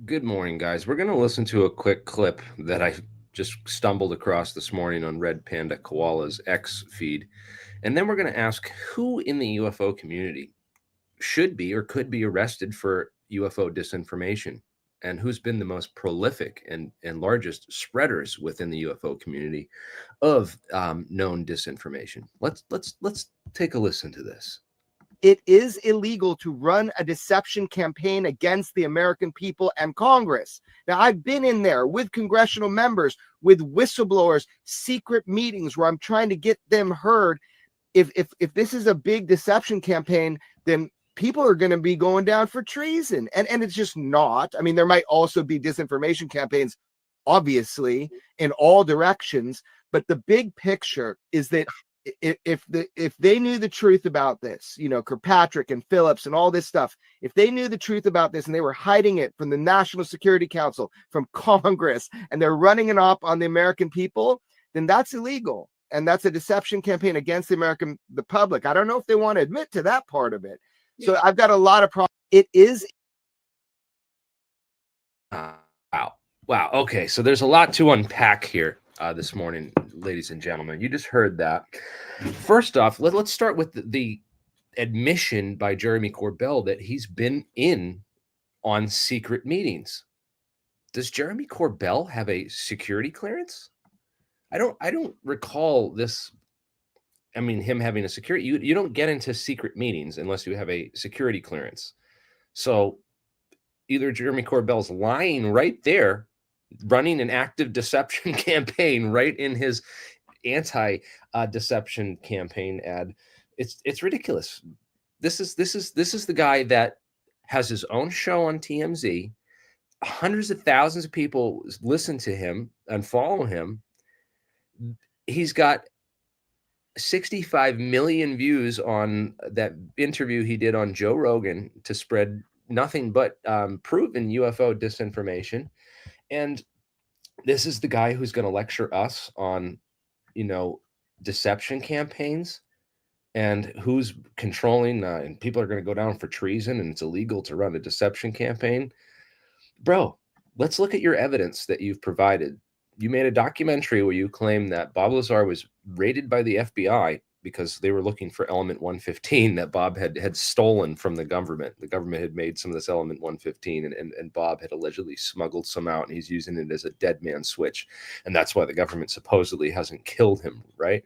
Good morning, guys. We're going to listen to a quick clip that I just stumbled across this morning on Red Panda Koala's X feed. And then we're going to ask who in the UFO community should be or could be arrested for UFO disinformation, and who's been the most prolific and largest spreaders within the UFO community of known disinformation. Let's take a listen to this. It is illegal to run a deception campaign against the American people and Congress. Now, I've been in there with congressional members, with whistleblowers, secret meetings where I'm trying to get them heard. If this is a big deception campaign, then people are going to be going down for treason. And it's just not. I mean, there might also be disinformation campaigns, obviously, in all directions. But the big picture is that if they knew the truth about this, Kirkpatrick and Phillips and all this stuff, if they knew the truth about this and they were hiding it from the National Security Council, from Congress, and they're running it up on the American people, then that's illegal. And that's a deception campaign against the public. I don't know if they want to admit to that part of it. So I've got a lot of problems. It is. Wow. Okay. So there's a lot to unpack here this morning, ladies and gentlemen. You just heard that. First off, let's start with the admission by Jeremy Corbell that he's been in on secret meetings. Does Jeremy Corbell have a security clearance? I don't recall this. I mean, him having a security, you don't get into secret meetings unless you have a security clearance. So either Jeremy Corbell's lying right there, running an active deception campaign right in his anti-deception campaign ad. It's ridiculous. This is the guy that has his own show on TMZ. Hundreds of thousands of people listen to him and follow him. He's got 65 million views on that interview he did on Joe Rogan to spread nothing but proven UFO disinformation. And this is the guy who's going to lecture us on, deception campaigns and who's controlling, and people are going to go down for treason and it's illegal to run a deception campaign. Bro, let's look at your evidence that you've provided. You made a documentary where you claim that Bob Lazar was raided by the FBI because they were looking for element 115 that Bob had stolen from the government. The government had made some of this element 115, and Bob had allegedly smuggled some out, and he's using it as a dead man switch. And that's why the government supposedly hasn't killed him, right?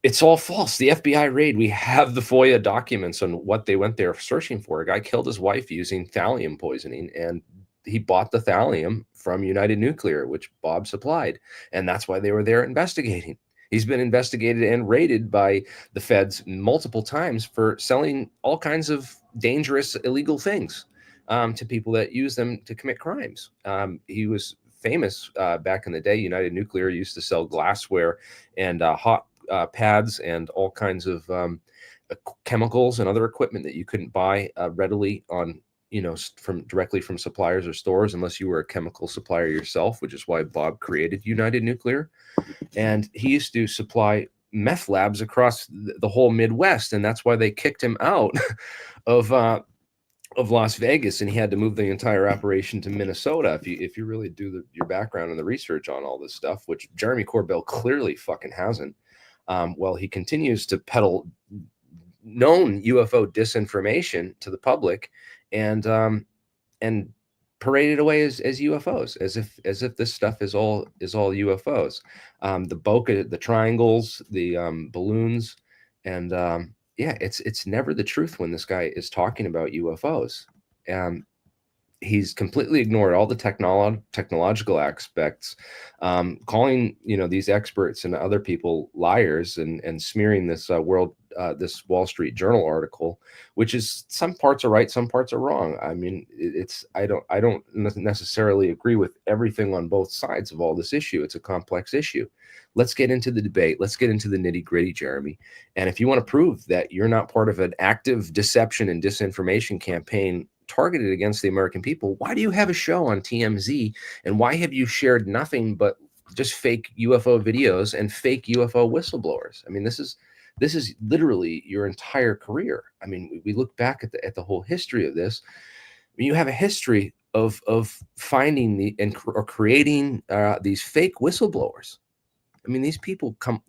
It's all false. The FBI raid, we have the FOIA documents on what they went there searching for. A guy killed his wife using thallium poisoning, and he bought the thallium from United Nuclear, which Bob supplied. And that's why they were there investigating. He's been investigated and raided by the feds multiple times for selling all kinds of dangerous, illegal things to people that use them to commit crimes. He was famous back in the day. United Nuclear used to sell glassware and hot pads and all kinds of chemicals and other equipment that you couldn't buy readily on, from directly from suppliers or stores unless you were a chemical supplier yourself, which is why Bob created United Nuclear. And he used to supply meth labs across the whole Midwest, and that's why they kicked him out of Las Vegas, and he had to move the entire operation to Minnesota. If you really do your background and the research on all this stuff, which Jeremy Corbell clearly fucking hasn't. Well, he continues to peddle known UFO disinformation to the public, and parade it away as UFOs, as if this stuff is all UFOs. The bokeh, the triangles, the balloons, and it's never the truth when this guy is talking about UFOs. He's completely ignored all the technological aspects, calling these experts and other people liars, and smearing this this Wall Street Journal article, which is some parts are right, some parts are wrong. I mean, I don't necessarily agree with everything on both sides of all this issue. It's a complex issue. Let's get into the debate. Let's get into the nitty gritty, Jeremy. And if you want to prove that you're not part of an active deception and disinformation campaign targeted against the American people, why do you have a show on TMZ, and why have you shared nothing but just fake UFO videos and fake UFO whistleblowers? I mean, this is literally your entire career. I mean, we look back at the whole history of this. I mean, you have a history of finding or creating these fake whistleblowers. I mean, these people come.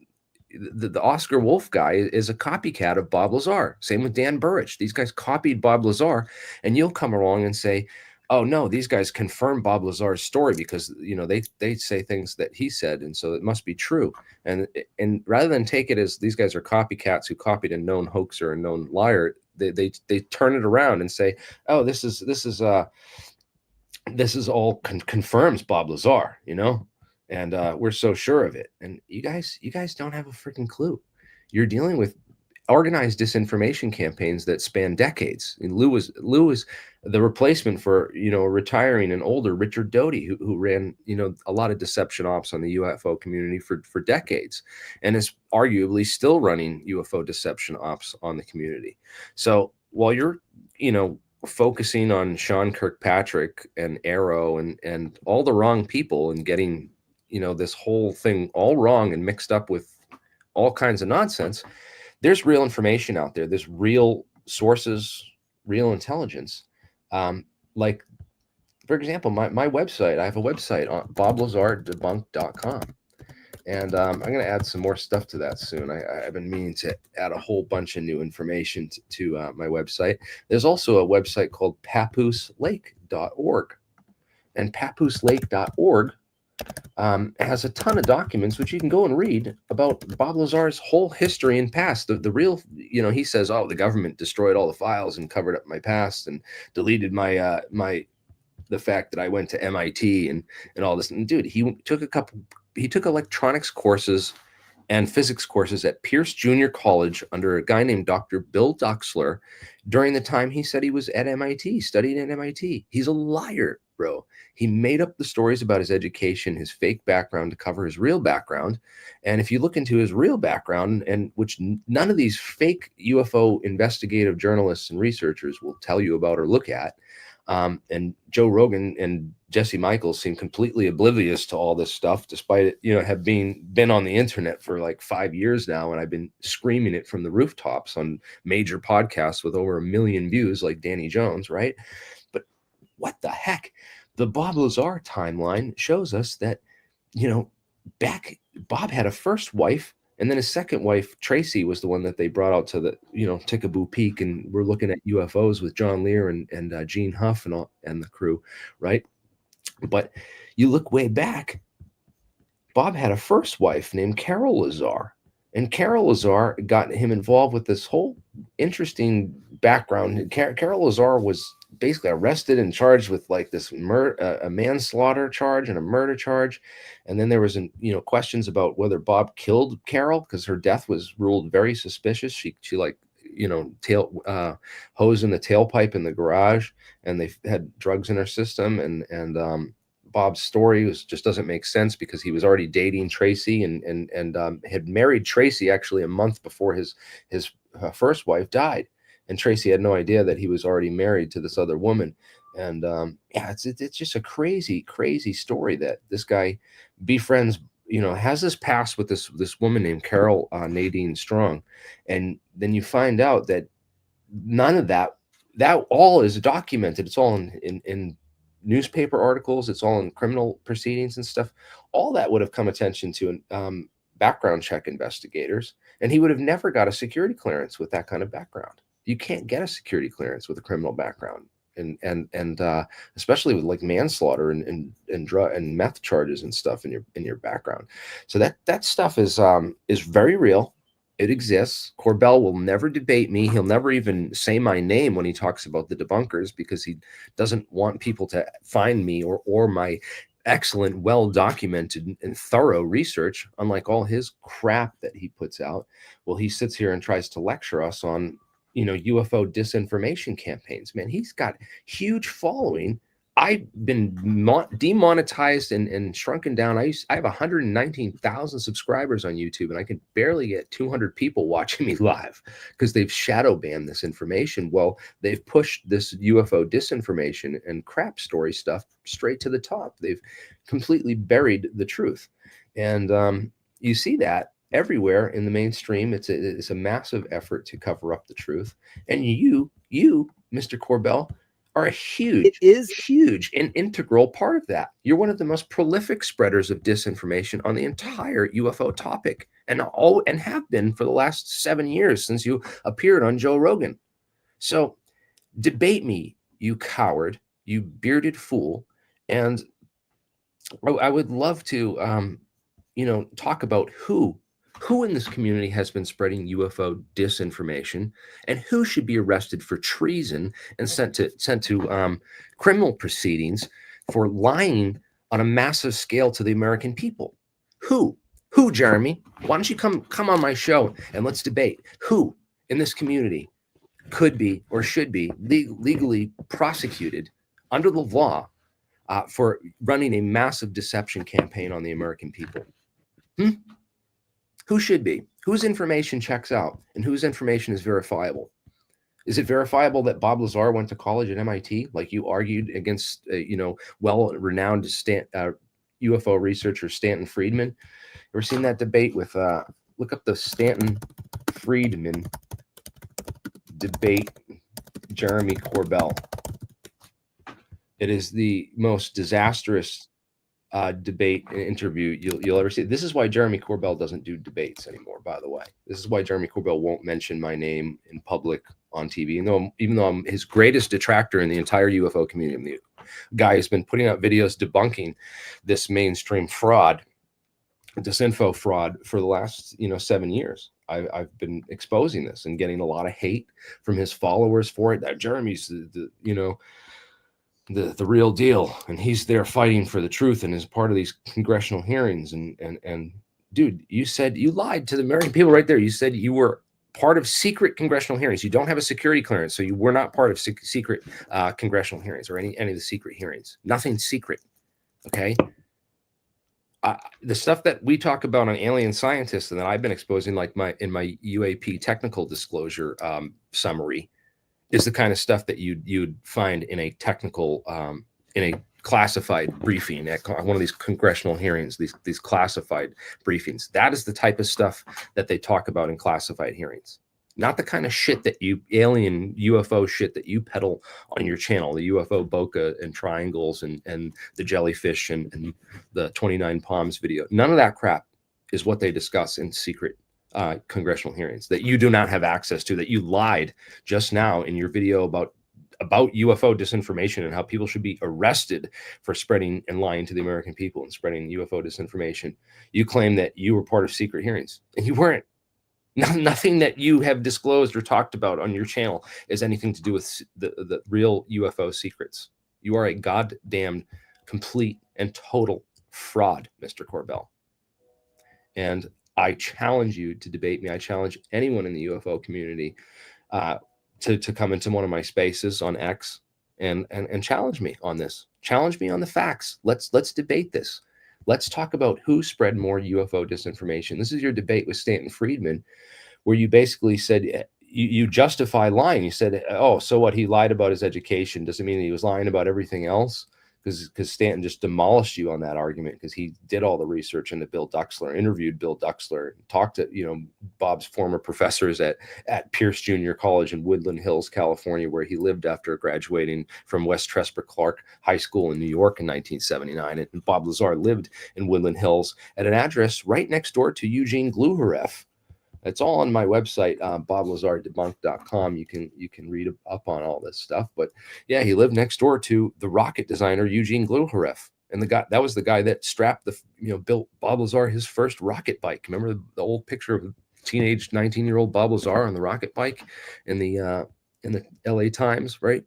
The Oscar Wolf guy is a copycat of Bob Lazar. Same with Dan Burrich. These guys copied Bob Lazar, and you'll come along and say, "Oh no, these guys confirm Bob Lazar's story because they say things that he said, and so it must be true." And rather than take it as these guys are copycats who copied a known hoaxer, a known liar, they turn it around and say, "Oh, this is all confirms Bob Lazar," and we're so sure of it. And you guys don't have a freaking clue. You're dealing with organized disinformation campaigns that span decades. And Lou was the replacement for retiring and older Richard Doty, who ran a lot of deception ops on the UFO community for decades, and is arguably still running UFO deception ops on the community. So while you're focusing on Sean Kirkpatrick and Arrow and all the wrong people and getting this whole thing all wrong and mixed up with all kinds of nonsense, there's real information out there. There's real sources, real intelligence. Like, for example, my website, I have a website on boblazardebunk.com. And I'm going to add some more stuff to that soon. I've been meaning to add a whole bunch of new information to my website. There's also a website called papooselake.org. And papooselake.org has a ton of documents which you can go and read about Bob Lazar's whole history and past. The real, he says, oh, the government destroyed all the files and covered up my past and deleted the fact that I went to MIT and all this. And dude, he took electronics courses and physics courses at Pierce Junior College under a guy named Dr. Bill Duxler during the time he said he was at MIT, studying at MIT. He's a liar, bro. He made up the stories about his education, his fake background to cover his real background. And if you look into his real background, and which none of these fake UFO investigative journalists and researchers will tell you about or look at, and Joe Rogan and Jesse Michaels seem completely oblivious to all this stuff, despite it, have been on the internet for like 5 years now, and I've been screaming it from the rooftops on major podcasts with over 1 million views, like Danny Jones, right? But what the heck? The Bob Lazar timeline shows us that, Bob had a first wife, and then his second wife, Tracy, was the one that they brought out to the, Tickaboo Peak, and we're looking at UFOs with John Lear and Gene Huff and the crew, right? But you look way back, Bob had a first wife named Carol Lazar, and Carol Lazar got him involved with this whole interesting background. Carol Lazar was basically arrested and charged with like this a manslaughter charge and a murder charge, and then there was questions about whether Bob killed Carol because her death was ruled very suspicious. She like hose in the tailpipe in the garage, and they had drugs in her system, and Bob's story just doesn't make sense because he was already dating Tracy and had married Tracy actually a month before his first wife died, and Tracy had no idea that he was already married to this other woman. And it's just a crazy story that this guy befriends, has this past with this woman named Carol Nadine Strong, and then you find out that none of that all is documented. It's all in newspaper articles. It's all in criminal proceedings and stuff. All that would have come attention to background check investigators, and he would have never got a security clearance with that kind of background. You can't get a security clearance with a criminal background, and especially with like manslaughter and drug and meth charges and stuff in your background. So that stuff is very real. It exists. Corbell will never debate me. He'll never even say my name when he talks about the debunkers because he doesn't want people to find me or my excellent, well-documented and thorough research, unlike all his crap that he puts out. Well, he sits here and tries to lecture us on, UFO disinformation campaigns. Man, he's got huge following. I've been demonetized and shrunken down. I have 119,000 subscribers on YouTube, and I can barely get 200 people watching me live because they've shadow banned this information. Well, they've pushed this UFO disinformation and crap story stuff straight to the top. They've completely buried the truth, and you see that everywhere in the mainstream. It's a massive effort to cover up the truth, and you, Mr. Corbell, are a It huge, is. huge and integral part of that. You're one of the most prolific spreaders of disinformation on the entire UFO topic, and have been for the last 7 years since you appeared on Joe Rogan. So debate me, you coward, you bearded fool, and I would love to, talk about who in this community has been spreading UFO disinformation, and who should be arrested for treason and sent to criminal proceedings for lying on a massive scale to the American people. Who, Jeremy? Why don't you come on my show and let's debate who in this community could be or should be legally prosecuted under the law for running a massive deception campaign on the American people. Who should be? Whose information checks out and whose information is verifiable? Is it verifiable that Bob Lazar went to college at MIT, like you argued against, well-renowned UFO researcher Stanton Friedman? Ever seen that debate with? Look up the Stanton Friedman debate, Jeremy Corbell. It is the most disastrous debate and interview you'll ever see. This is why Jeremy Corbell doesn't do debates anymore, by the way. This is why Jeremy Corbell won't mention my name in public on TV, even though I'm his greatest detractor in the entire UFO community. The guy has been putting out videos debunking this mainstream fraud, disinfo fraud, for the last 7 years. I've been exposing this and getting a lot of hate from his followers for it. That Jeremy's the real deal, and he's there fighting for the truth and is part of these congressional hearings. And dude, you said you lied to the American people right there. You said you were part of secret congressional hearings. You don't have a security clearance, so you were not part of secret congressional hearings or any of the secret hearings. Nothing secret. Okay. The stuff that we talk about on alien scientists and that I've been exposing, like in my UAP technical disclosure summary, is the kind of stuff that you'd find in a technical, in a classified briefing at one of these congressional hearings, these classified briefings. That is the type of stuff that they talk about in classified hearings. Not the kind of shit that alien UFO shit that you peddle on your channel, the UFO bokeh and triangles and the jellyfish and the 29 Palms video. None of that crap is what they discuss in secret congressional hearings that you do not have access to, that you lied just now in your video about UFO disinformation and how people should be arrested for spreading and lying to the American people and spreading UFO disinformation. You claim that you were part of secret hearings, and you weren't. Nothing that you have disclosed or talked about on your channel is anything to do with the real UFO secrets. You are a goddamn complete and total fraud, Mr. Corbell. And I challenge you to debate me. I challenge anyone in the UFO community to come into one of my spaces on X and challenge me on this. Challenge me on the facts. Let's debate this. Let's talk about who spread more UFO disinformation. This is your debate with Stanton Friedman, where you basically said you justify lying. You said, oh, so what? He lied about his education. Doesn't mean that he was lying about everything else. Because Stanton just demolished you on that argument, because he did all the research into Bill Duxler, interviewed Bill Duxler, talked to Bob's former professors at Pierce Junior College in Woodland Hills, California, where he lived after graduating from West Tresper Clark High School in New York in 1979. And Bob Lazar lived in Woodland Hills at an address right next door to Eugene Gluhareff. It's all on my website, boblazardebunk.com. You can read up on all this stuff. But yeah, he lived next door to the rocket designer Eugene Gluhareff, and that was the guy that strapped built Bob Lazar his first rocket bike. Remember the old picture of teenage 19-year-old Bob Lazar on the rocket bike in the LA Times, right?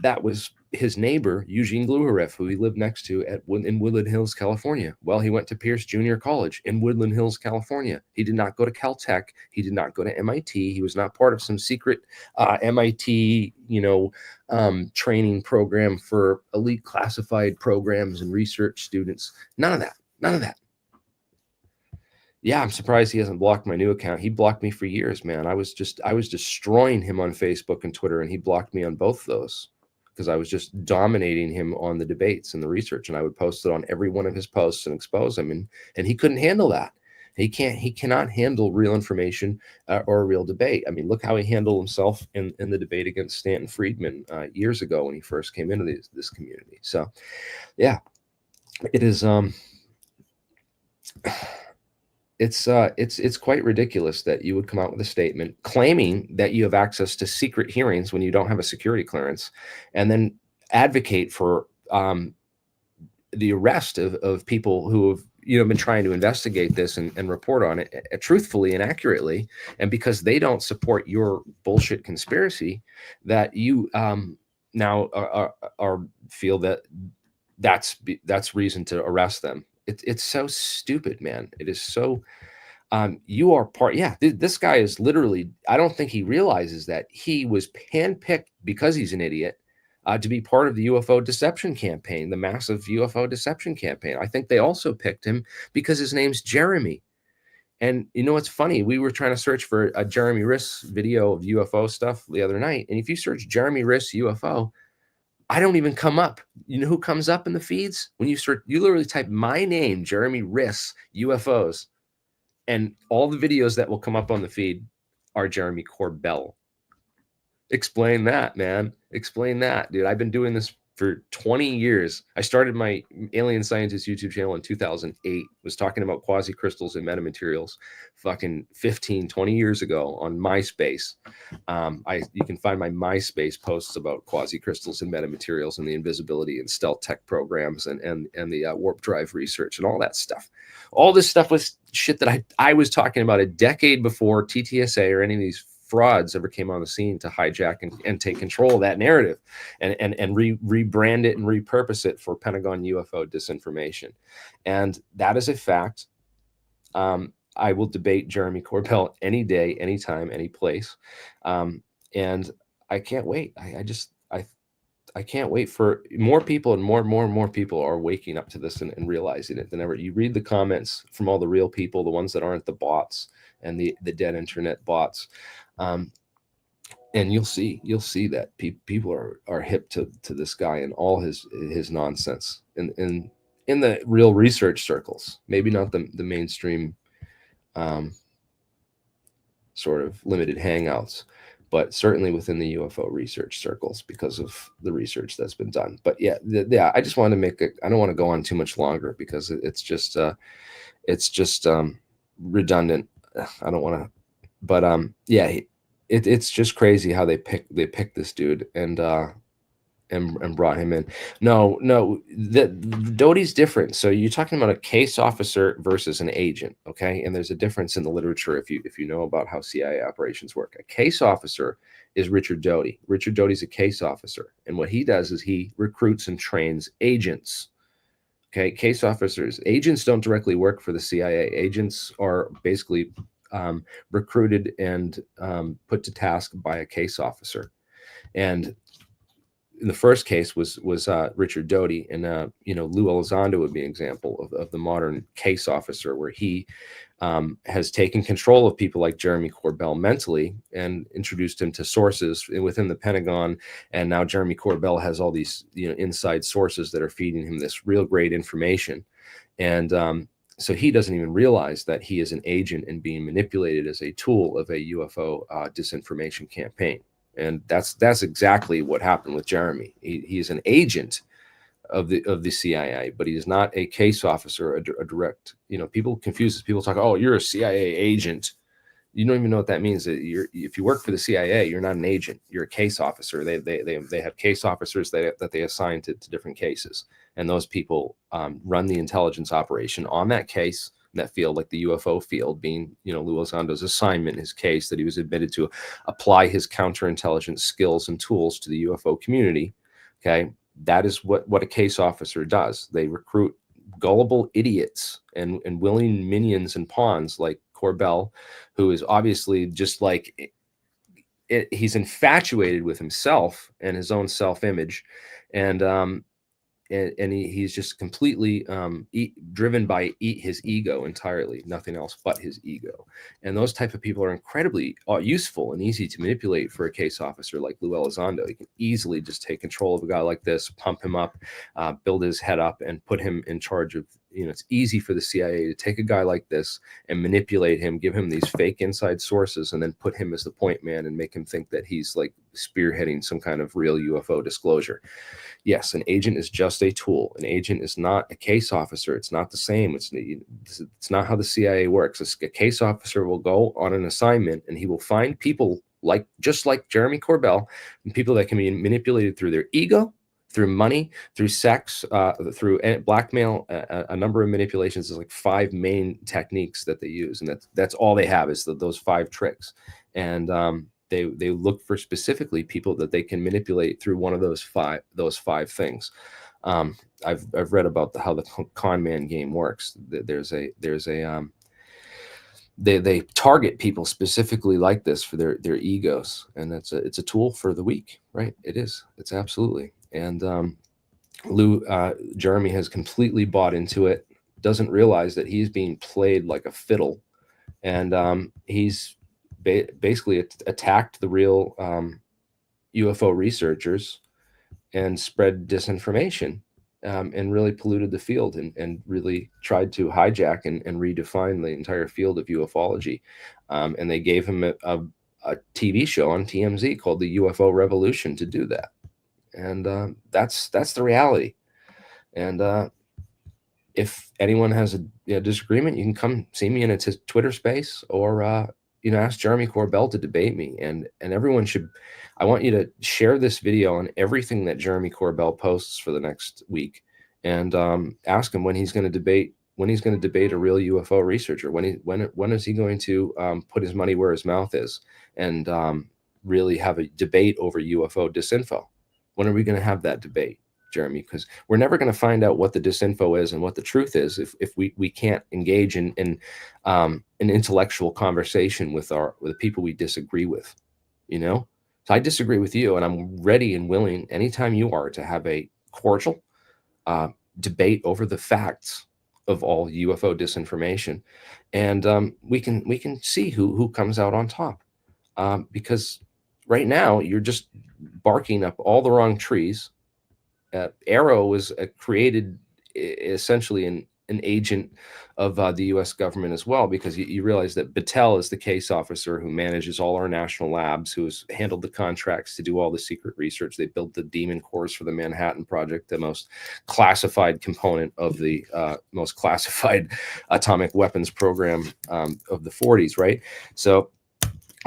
That was his neighbor, Eugene Gluhareff, who he lived next to in Woodland Hills, California. Well, he went to Pierce Junior College in Woodland Hills, California. He did not go to Caltech. He did not go to MIT. He was not part of some secret MIT, training program for elite classified programs and research students. None of that. Yeah, I'm surprised he hasn't blocked my new account. He blocked me for years, man. I was destroying him on Facebook and Twitter, and he blocked me on both those because I was just dominating him on the debates and the research, and I would post it on every one of his posts and expose him, and he couldn't handle that. He cannot handle real information or a real debate. I mean, look how he handled himself in the debate against Stanton Friedman years ago when he first came into this community. So, yeah, it is. It's quite ridiculous that you would come out with a statement claiming that you have access to secret hearings when you don't have a security clearance, and then advocate for the arrest of people who have been trying to investigate this and report on it truthfully and accurately, and because they don't support your bullshit conspiracy, that you now are feel that that's reason to arrest them. It's so stupid, man. It is so. You are part. Yeah, this guy is literally. I don't think he realizes that he was handpicked because he's an idiot to be part of the UFO deception campaign, the massive UFO deception campaign. I think they also picked him because his name's Jeremy. And you know what's funny? We were trying to search for a Jeremy Riss video of UFO stuff the other night, and if you search Jeremy Riss UFO, I don't even come up. You know who comes up in the feeds? When you search, you literally type my name, Jeremy Riss UFOs, and all the videos that will come up on the feed are Jeremy Corbell. Explain that, man. Explain that, dude. I've been doing this for 20 years. I started my Alien Scientist YouTube channel in 2008. Was talking about quasi crystals and metamaterials fucking 15, 20 years ago on MySpace. You can find my MySpace posts about quasi crystals and metamaterials and the invisibility and stealth tech programs and the warp drive research and all that stuff. All this stuff was shit that I was talking about a decade before TTSA or any of these frauds ever came on the scene to hijack and take control of that narrative and rebrand it and repurpose it for Pentagon UFO disinformation. And that is a fact. I will debate Jeremy Corbell any day, anytime, any place. And I can't wait. I can't wait for more people, and more people are waking up to this and realizing it than ever. You read the comments from all the real people, the ones that aren't the bots and the dead internet bots. And you'll see that people are hip to this guy and all his nonsense in the real research circles, maybe not the mainstream sort of limited hangouts, but certainly within the UFO research circles because of the research that's been done. But yeah, I just want to I don't want to go on too much longer because it's just redundant. I don't want to, but yeah, it's just crazy how they picked this dude and brought him in. No, Doty's different. So you're talking about a case officer versus an agent, okay? And there's a difference in the literature if you know about how CIA operations work. A case officer is Richard Doty. Richard Doty's a case officer, and what he does is he recruits and trains agents. Okay, case officers, agents don't directly work for the CIA. Agents are basically recruited and put to task by a case officer. And in the first case was Richard Doty, and Lou Elizondo would be an example of the modern case officer, where he has taken control of people like Jeremy Corbell mentally and introduced him to sources within the Pentagon. And now Jeremy Corbell has all these inside sources that are feeding him this real great information. And so he doesn't even realize that he is an agent and being manipulated as a tool of a UFO disinformation campaign. And that's exactly what happened with Jeremy. He is an agent of the CIA, but he is not a case officer, a direct. People confuse this. People talk, oh, you're a CIA agent. You don't even know what that means. If you work for the CIA, you're not an agent. You're a case officer. They have case officers that they assign to different cases, and those people run the intelligence operation on that case, that field, like the UFO field, being Lou Elizondo's assignment, his case that he was admitted to apply his counterintelligence skills and tools to the UFO community. Okay, that is what a case officer does. They recruit gullible idiots and willing minions and pawns like Corbell, who is obviously just like he's infatuated with himself and his own self-image, and and he's just completely driven by his ego entirely, nothing else but his ego. And those type of people are incredibly useful and easy to manipulate for a case officer like Lou Elizondo. You can easily just take control of a guy like this, pump him up, build his head up, and put him in charge of, it's easy for the CIA to take a guy like this and manipulate him, give him these fake inside sources, and then put him as the point man and make him think that he's like spearheading some kind of real UFO disclosure. Yes, an agent is just a tool. An agent is not a case officer. It's not the same. It's not how the CIA works. A case officer will go on an assignment and he will find people just like Jeremy Corbell, and people that can be manipulated through their ego, through money, through sex, through blackmail. A number of manipulations. There's like 5 main techniques that they use, and that's all they have is those 5 tricks. And they look for specifically people that they can manipulate through one of those five things. I've read about how the con man game works. They target people specifically like this for their egos, and it's a tool for the weak, right? It's absolutely. And Jeremy has completely bought into it, doesn't realize that he's being played like a fiddle, and he's basically attacked the real UFO researchers and spread disinformation, and really polluted the field, and really tried to hijack and redefine the entire field of ufology. And they gave him a TV show on TMZ called the UFO Revolution to do that. And that's the reality. And if anyone has a disagreement, you can come see me in a Twitter space, or ask Jeremy Corbell to debate me. And everyone should. I want you to share this video on everything that Jeremy Corbell posts for the next week, and ask him when he's going to debate. When he's going to debate a real UFO researcher. When is he going to put his money where his mouth is, and really have a debate over UFO disinfo? When are we going to have that debate, Jeremy? Because we're never going to find out what the disinfo is and what the truth is if we can't engage in an intellectual conversation with the people we disagree with. So I disagree with you, and I'm ready and willing anytime you are to have a cordial debate over the facts of all UFO disinformation, and we can see who comes out on top, because right now you're just barking up all the wrong trees. Arrow was created essentially an agent of the U.S. government as well, because you realize that Battelle is the case officer who manages all our national labs, who has handled the contracts to do all the secret research. They built the Demon cores for the Manhattan Project, the most classified component of the most classified atomic weapons program of the 40s, right? So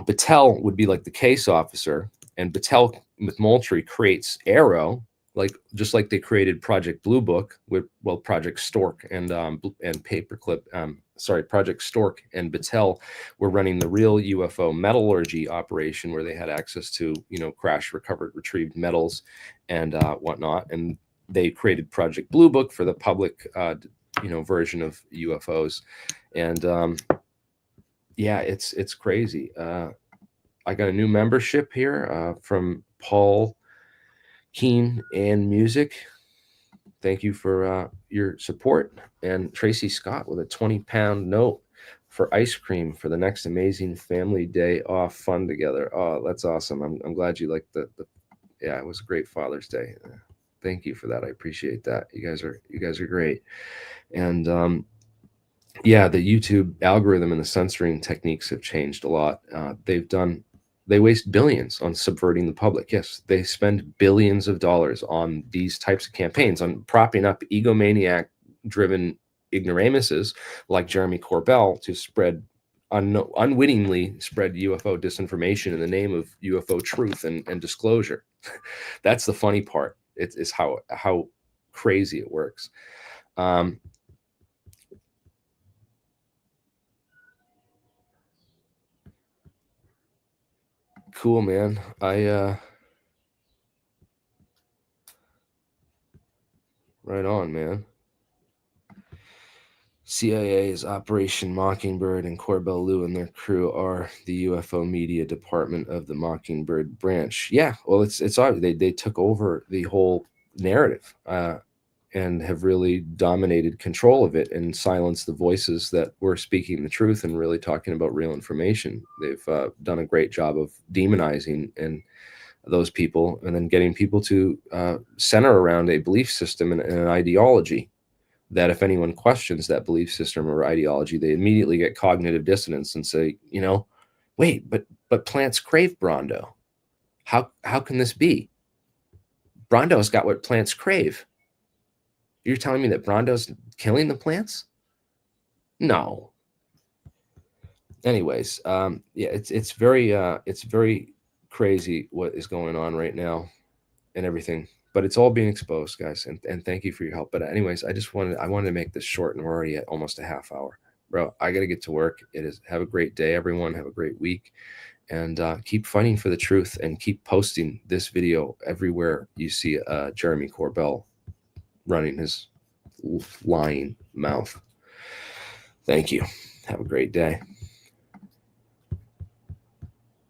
Battelle would be like the case officer, and Battelle with Moultrie creates Arrow, just like they created Project Blue Book with Project Stork and Paperclip. Project Stork and Battelle were running the real UFO metallurgy operation, where they had access to crash, recovered, retrieved metals and whatnot. And they created Project Blue Book for the public version of UFOs. And yeah, it's crazy. I got a new membership here from Paul Keen and Music. Thank you for your support. And Tracy Scott with a 20-pound note for ice cream for the next amazing family day off fun together. Oh, that's awesome. I'm glad you liked the yeah, it was a great Father's Day. Thank you for that. I appreciate that. You guys are great. And yeah, the YouTube algorithm and the censoring techniques have changed a lot. They waste billions on subverting the public. Yes, they spend billions of dollars on these types of campaigns, on propping up egomaniac-driven ignoramuses like Jeremy Corbell to unwittingly spread UFO disinformation in the name of UFO truth and disclosure. That's the funny part. It's how crazy it works. Cool, man. Right on, man. CIA's Operation Mockingbird, and Corbell, Lou and their crew are the UFO media department of the Mockingbird branch. Yeah, well, it's obvious they took over the whole narrative. and have really dominated control of it and silenced the voices that were speaking the truth and really talking about real information. They've done a great job of demonizing and those people, and then getting people to center around a belief system and an ideology that if anyone questions that belief system or ideology, they immediately get cognitive dissonance and say, you know, wait, but plants crave Brawndo. How can this be? Brawndo's got what plants crave. You're telling me that Brawndo's killing the plants? No. Anyways, yeah, it's very crazy what is going on right now and everything, but it's all being exposed, guys. And thank you for your help. But anyways, I wanted to make this short, and we're already at almost a half hour, bro. I got to get to work. Have a great day, everyone. Have a great week, and keep fighting for the truth, and keep posting this video everywhere you see Jeremy Corbell running his lying mouth. Thank you. Have a great day.